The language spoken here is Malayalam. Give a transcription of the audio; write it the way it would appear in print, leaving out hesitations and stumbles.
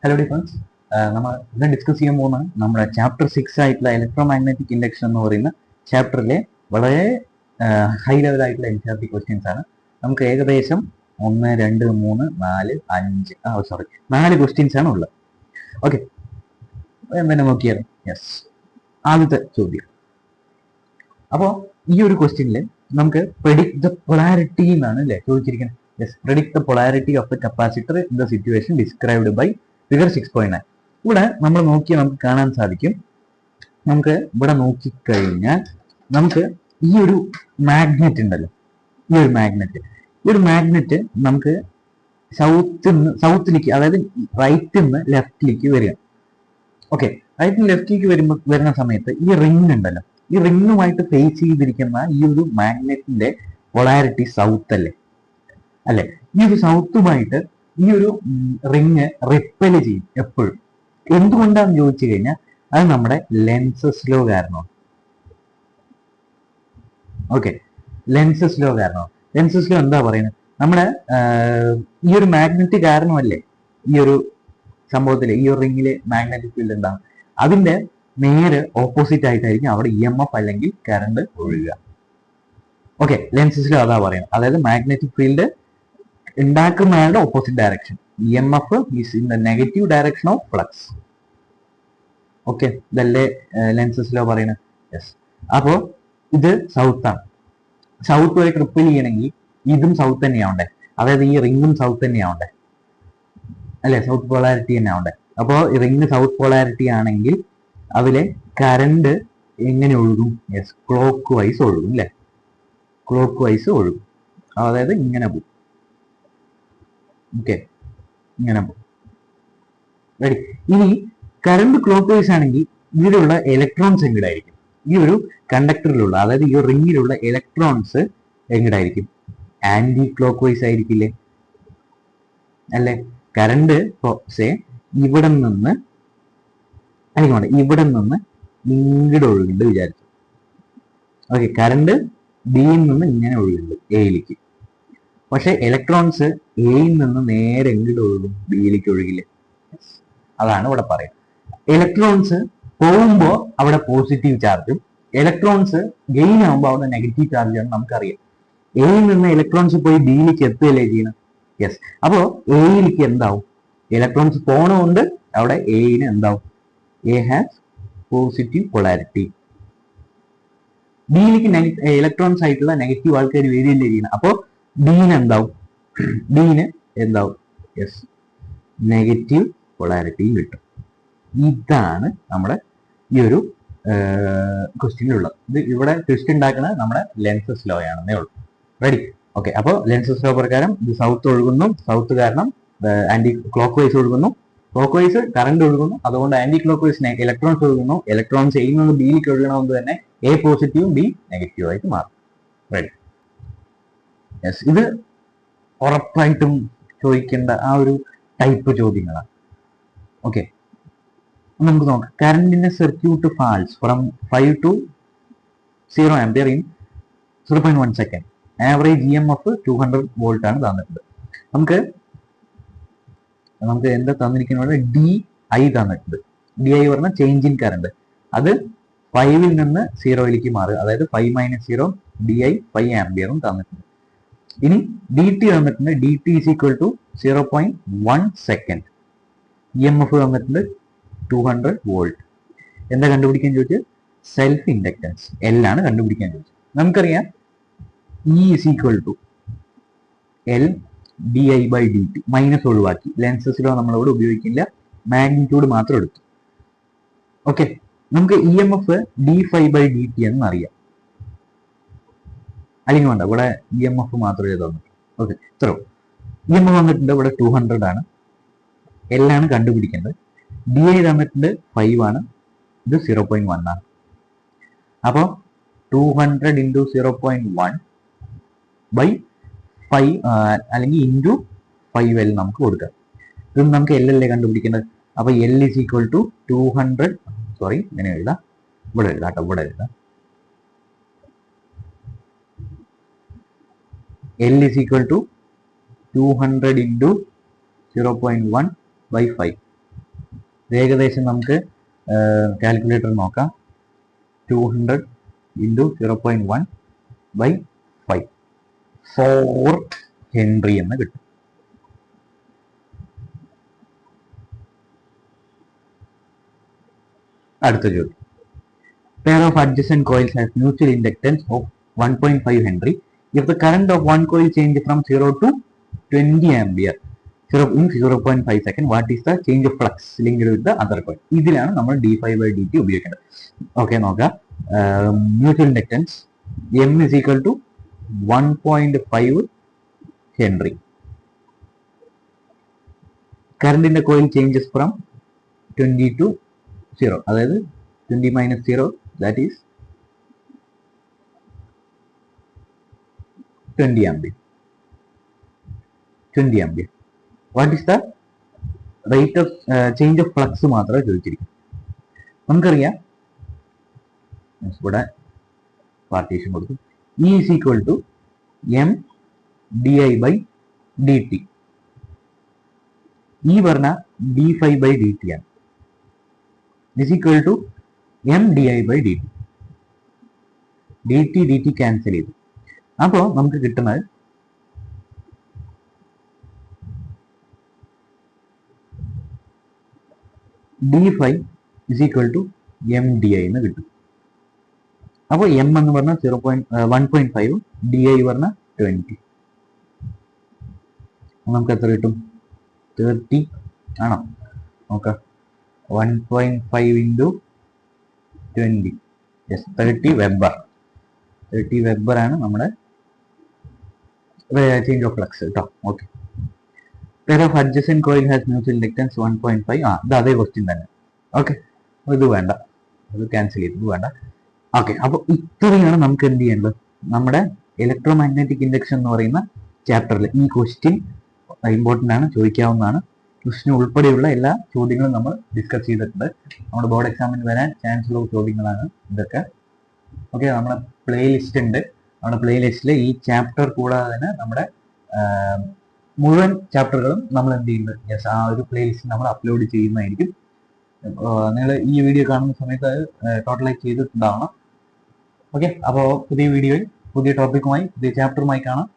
ഹലോ ഡിഫൻസ് നമ്മൾ ഇന്ന് ഡിസ്കസ് ചെയ്യാൻ പോകുന്നത് നമ്മുടെ ചാപ്റ്റർ 6 ആയിട്ടുള്ള ഇലക്ട്രോമാഗ്നറ്റിക് ഇൻഡക്ഷൻ എന്ന് പറയുന്ന ചാപ്റ്ററിലെ വളരെ ഹൈ ലെവൽ ആയിട്ടുള്ള എൻസിആർടി ക്വസ്റ്റ്യൻസ് ആണ്. നമുക്ക് ഏകദേശം 1, 2, 3, 4, 5 4 ക്വസ്റ്റ്യൻസ് ആണ് ഉള്ളത്. ഓക്കെ, എന്തെങ്കിലും നോക്കിയാലോ. യെസ്, ആദ്യത്തെ ചോദ്യം. അപ്പോൾ ഈ ഒരു ക്വസ്റ്റ്യനിൽ നമുക്ക് പ്രെഡിക്ട് ദ പൊളാരിറ്റി എന്നാണ് അല്ലേ ചോദിച്ചിരിക്കുന്നത്. Yes, predict the polarity of the capacitor in the situation described by figure 6.9. ഇവിടെ നമ്മൾ നോക്കിയാൽ നമുക്ക് കാണാൻ സാധിക്കും. നമുക്ക് ഇവിടെ നോക്കിക്കഴിഞ്ഞാൽ നമുക്ക് ഈ ഒരു മാഗ്നറ്റ് ഉണ്ടല്ലോ, ഈ ഒരു മാഗ്നറ്റ് നമുക്ക് സൗത്തിലേക്ക്, അതായത് റൈറ്റിൽ നിന്ന് ലെഫ്റ്റിലേക്ക് വരിക. ഓക്കെ, റൈറ്റിൽ നിന്ന് ലെഫ്റ്റിലേക്ക് വരുന്ന സമയത്ത് ഈ റിംഗ് ഉണ്ടല്ലോ, ഈ റിംഗുമായിട്ട് ഫേസ് ചെയ്തിരിക്കുന്ന ഈ ഒരു മാഗ്നറ്റിന്റെ പൊളാരിറ്റി സൗത്ത് അല്ലേ. ഈ ഒരു സൗത്തുമായിട്ട് ഈ ഒരു റിങ് റിപ്പൽ ചെയ്യും എപ്പോഴും. എന്തുകൊണ്ടാന്ന് ചോദിച്ചു കഴിഞ്ഞാൽ അത് നമ്മുടെ ലെൻസസ് ലോ കാരണമാണ്. ഓക്കെ, ലെൻസസ് ലോ കാരണമാണ്. ലെൻസസ് ലോ എന്താ പറയുന്നത്? നമ്മുടെ ഈ ഒരു മാഗ്നറ്റ് കാരണമല്ലേ ഈ ഒരു സംഭവത്തില്, ഈ ഒരു റിങ്ങില് മാഗ്നറ്റിക് ഫീൽഡ് ഉണ്ടാകും. അതിന്റെ നേരെ ഓപ്പോസിറ്റ് ആയിട്ടായിരിക്കും അവിടെ EMF അല്ലെങ്കിൽ കറണ്ട് ഒഴുകുക. ഓക്കെ, ലെൻസസ് ലോ അതാ പറയുന്നത്. അതായത് മാഗ്നറ്റിക് ഫീൽഡ് ഉണ്ടാക്കുന്നയാളുടെ opposite direction, EMF is in the negative direction of flux. Okay, ഇതല്ലേ ലെൻസസ് ലോ പറയുന്നത്. യെസ്, അപ്പോ ഇത് സൗത്ത് ആണ്. സൗത്ത് വരെ ട്രിപ്പിൾ ചെയ്യണമെങ്കിൽ ഇതും സൗത്ത് തന്നെയാവണ്ടേ, അതായത് ഈ റിംഗും സൗത്ത് തന്നെയാവണ്ടേ അല്ലെ, സൗത്ത് പോളാരിറ്റി തന്നെ ആവണ്ടേ. അപ്പോൾ റിംഗ് സൗത്ത് പോളാരിറ്റി ആണെങ്കിൽ അതിലെ കറണ്ട് എങ്ങനെ ഒഴുകും? യെസ്, ക്ലോക്ക് വൈസ് ഒഴുകും അല്ലെ, ക്ലോക്ക് വൈസ് ഒഴുകും. അതായത് ഇങ്ങനെ പോകും. ഓക്കെ, ഇങ്ങനെ പോകും. റെഡി. ഇനി കറണ്ട് ക്ലോക്ക് വൈസ് ആണെങ്കിൽ ഇതിലുള്ള ഇലക്ട്രോൺസ് എങ്ങടായിരിക്കും? ഈ ഒരു കണ്ടക്ടറിലുള്ള, അതായത് ഈ റിംഗിലുള്ള ഇലക്ട്രോൺസ് എങ്ങടായിരിക്കും? ആന്റി ക്ലോക്ക് വൈസ് ആയിരിക്കില്ലേ അല്ലെ. കറണ്ട് ഇവിടെ നിന്ന് അല്ലെങ്കിൽ ഇവിടെ നിന്ന് ഇങ്ങോട്ട് ഒഴുകുന്നുണ്ട് വിചാരിച്ചു. ഓക്കെ, കറണ്ട് ബിയിൽ നിന്ന് ഇങ്ങനെ ഒഴുകുന്നുണ്ട് എയിലേക്ക്. പക്ഷെ ഇലക്ട്രോൺസ് എയിൽ നിന്ന് നേരെ എങ്ങോട്ട് ഒഴുകും? ബിയിലേക്ക് ഒഴുകില്ലേ. അതാണ് ഇവിടെ പറയുന്നത്. ഇലക്ട്രോൺസ് പോകുമ്പോൾ അവിടെ പോസിറ്റീവ് ചാർജും ഇലക്ട്രോൺസ് ഗെയിൻ ആകുമ്പോൾ അവിടെ നെഗറ്റീവ് ചാർജാണ് നമുക്കറിയാം. എയിൽ നിന്ന് ഇലക്ട്രോൺസ് പോയി ബിയിലേക്ക് എത്തുകയല്ലേ ചെയ്യണം. യെസ്, അപ്പോ എയിലേക്ക് എന്താവും? ഇലക്ട്രോൺസ് പോണുകൊണ്ട് അവിടെ എയിന് എന്താവും? A has positive polarity. ബിയിലേക്ക് ഇലക്ട്രോൺസ് ആയിട്ടുള്ള നെഗറ്റീവ് ആൾക്കാർ വരികയല്ലേ ചെയ്യണം. അപ്പോ ബിന് എന്താവും? യെസ്, നെഗറ്റീവ് പൊളാരിറ്റിയും കിട്ടും. ഇതാണ് നമ്മുടെ ഈ ഒരു ക്വസ്റ്റ്യനിലുള്ളത്. ഇത് ഇവിടെ ട്വിസ്റ്റ് ഉണ്ടാക്കുന്നത് നമ്മുടെ ലെൻസസ് ലോ ആണെന്നേ ഉള്ളൂ. റെഡി. ഓക്കെ, അപ്പോൾ ലെൻസസ് ലോ പ്രകാരം ഇത് സൗത്ത് ഒഴുകുന്നു. സൗത്ത് കാരണം ആന്റി ക്ലോക്ക് വൈസ് ഒഴുകുന്നു. ക്ലോക്ക് വൈസ് കറണ്ട് ഒഴുകുന്നു. അതുകൊണ്ട് ആന്റി ക്ലോക്ക് വൈസ് ഇലക്ട്രോൺസ് ഒഴുകുന്നു. ഇലക്ട്രോൺസ് എയിൽ നിന്ന് ബിയിലേക്ക് ഒഴുകണമെന്ന് തന്നെ എ പോസിറ്റീവും ബി നെഗറ്റീവ് ആയിട്ട് മാറും. റെഡി. യെസ്, ഇത് ഉറപ്പായിട്ടും ചോദിക്കേണ്ട ആ ഒരു ടൈപ്പ് ചോദ്യങ്ങളാണ്. ഓക്കെ, നമുക്ക് നോക്കാം. കറണ്ടിന്റെ circuit falls from 5 to 0 ampere in 0.1 second. Average EMF 200 volt ആണ് തന്നിട്ടുണ്ട്. നമുക്ക് എന്താ തന്നിരിക്കുന്നത്? DI തന്നിട്ടുണ്ട്. DI പറഞ്ഞാൽ ചേഞ്ച് ഇൻ കറണ്ട്. അത് 5ൽ നിന്ന് 0യിലേക്ക് മാറുക. അതായത് 5 - 0 DI 5 ആംപിയറും തന്നിട്ടുണ്ട്. ഇനി DT തന്നിട്ടുണ്ട്. DT is equal to 0.1 second. EMF തന്നിട്ടുണ്ട് 200 വോൾട്ട്. എന്താ കണ്ടുപിടിക്കാൻ ചോദിച്ചത്? സെൽഫ് ഇൻഡക്റ്റൻസ് L ആണ് കണ്ടുപിടിക്കാൻ ചോദിച്ചത്. നമുക്കറിയാം E is equal to L DI/dt. Minus ഒഴിവാക്കി. ലെൻസസിലോ നമ്മളോട് ഉപയോഗിക്കില്ല, മാഗ്നിറ്റ്യൂഡ് മാത്രം എടുത്തു. ഓക്കെ, നമുക്ക് EMF dϕ/dt എന്നറിയാം. അല്ലെങ്കിൽ വേണ്ട, ഇവിടെ EMF മാത്രമേ തന്നിട്ടുള്ളൂ. ഓക്കെ, ഇത്രയോ. EMF വന്നിട്ടുണ്ട് ഇവിടെ 200 ആണ്. L ആണ് കണ്ടുപിടിക്കേണ്ടത്. DI തന്നിട്ടുണ്ട് 5 ആണ്. ഇത് 0.1 ആണ്. അപ്പോൾ 200 × 0.1 by 5 അല്ലെങ്കിൽ ഇൻറ്റു 5L നമുക്ക് കൊടുക്കാം. ഇത് നമുക്ക് L അല്ലേ കണ്ടുപിടിക്കേണ്ടത്. അപ്പൊ L is equal to 200. Sorry, ഇങ്ങനെ എഴുതാം. ഇവിടെ എഴുതാം. L is equal to 200 × 0.1 by 5. ഏകദേശം നമുക്ക് കാൽക്കുലേറ്റർ നോക്കാം. 200 ഇൻറ്റു 0.1/5 4 ഹെൻറി എന്ന് കിട്ടും. അടുത്ത ചോദ്യം. Pair of adjacent coils has mutual inductance of 1.5 Henry. If the current of one coil changes from 0 to 20 ampere in 0.5 second, what is the change of flux linked with the other coil? ഇതിലാണ് നമ്മൾ d5/dt ഉപയോഗിക്കേണ്ടത്. ഓക്കെ, നോക്കാം. Mutual inductance M is equal to 1.5 Henry. കറണ്ടിന്റെ കോയിൽ ചേഞ്ചസ് ഫ്രം 20 to 0, അതായത് 20 minus 0, that is 20 ampere. 20 ampere. What is the rate of change of flux മാത്രമേ ചോദിച്ചിരിക്കും. നമുക്കറിയാം, ഇവിടെ പാർട്ടീഷൻ കൊടുക്കും. E is equal to M di/dt. ഈ പറഞ്ഞ d5/dt ആണ്. is equal to M di/dt. dt cancel ചെയ്തു. അപ്പോൾ നമുക്ക് കിട്ടുന്നത് d5 is equal to M di എന്ന് കിട്ടും. അപ്പോൾ M എന്ന് പറഞ്ഞാൽ 1.5, di പറഞ്ഞാൽ 20. നമുക്ക് എത്ര കിട്ടും? 30 ആണോ? നോക്കാം. 1.5 into 20, yes, 30 വെബർ. 30 വെബർ ആണ് നമ്മുടെ ചേഞ്ച് ഓഫ് ഫ്ലക്സ് കേട്ടോ. Okay. Pair of adjacent coil has mutual inductance 1.5. ഇത് അതേ ക്വസ്റ്റ്യൻ തന്നെ. ഓക്കെ, ഇത് വേണ്ട, അത് ക്യാൻസൽ ചെയ്തു, ഇത് വേണ്ട. ഓക്കെ, അപ്പോൾ ഇത്രയാണ് നമുക്ക് എന്ത് ചെയ്യേണ്ടത്. നമ്മുടെ ഇലക്ട്രോ മാഗ്നറ്റിക് ഇൻഡക്ഷൻ എന്ന് പറയുന്ന ചാപ്റ്ററിൽ ഈ ക്വസ്റ്റ്യൻ ഇമ്പോർട്ടൻ്റ് ആണ്, ചോദിക്കാവുന്നതാണ്. ക്വസ്റ്റ്യൻ ഉൾപ്പെടെയുള്ള എല്ലാ ചോദ്യങ്ങളും നമ്മൾ ഡിസ്കസ് ചെയ്തിട്ടുണ്ട്. നമ്മുടെ ബോർഡ് എക്സാമിന് വരാൻ ചാൻസ് ഉള്ള ചോദ്യങ്ങളാണ് ഇതൊക്കെ. ഓക്കെ, നമ്മുടെ പ്ലേ ലിസ്റ്റ് ഉണ്ട്. നമ്മുടെ പ്ലേ ലിസ്റ്റിൽ ഈ ചാപ്റ്റർ കൂടാതെ തന്നെ നമ്മുടെ മുഴുവൻ ചാപ്റ്ററുകളും നമ്മൾ എന്ത് ചെയ്യുന്നത്, യെസ്, ആ ഒരു പ്ലേ ലിസ്റ്റ് നമ്മൾ അപ്ലോഡ് ചെയ്യുന്നതായിരിക്കും. നിങ്ങൾ ഈ വീഡിയോ കാണുന്ന സമയത്ത് അത് ടോട്ടലൈസ് ചെയ്തിട്ടുണ്ടാവണം. ഓക്കെ, അപ്പോൾ പുതിയ വീഡിയോയിൽ പുതിയ ടോപ്പിക്കുമായി പുതിയ ചാപ്റ്ററുമായി കാണാം.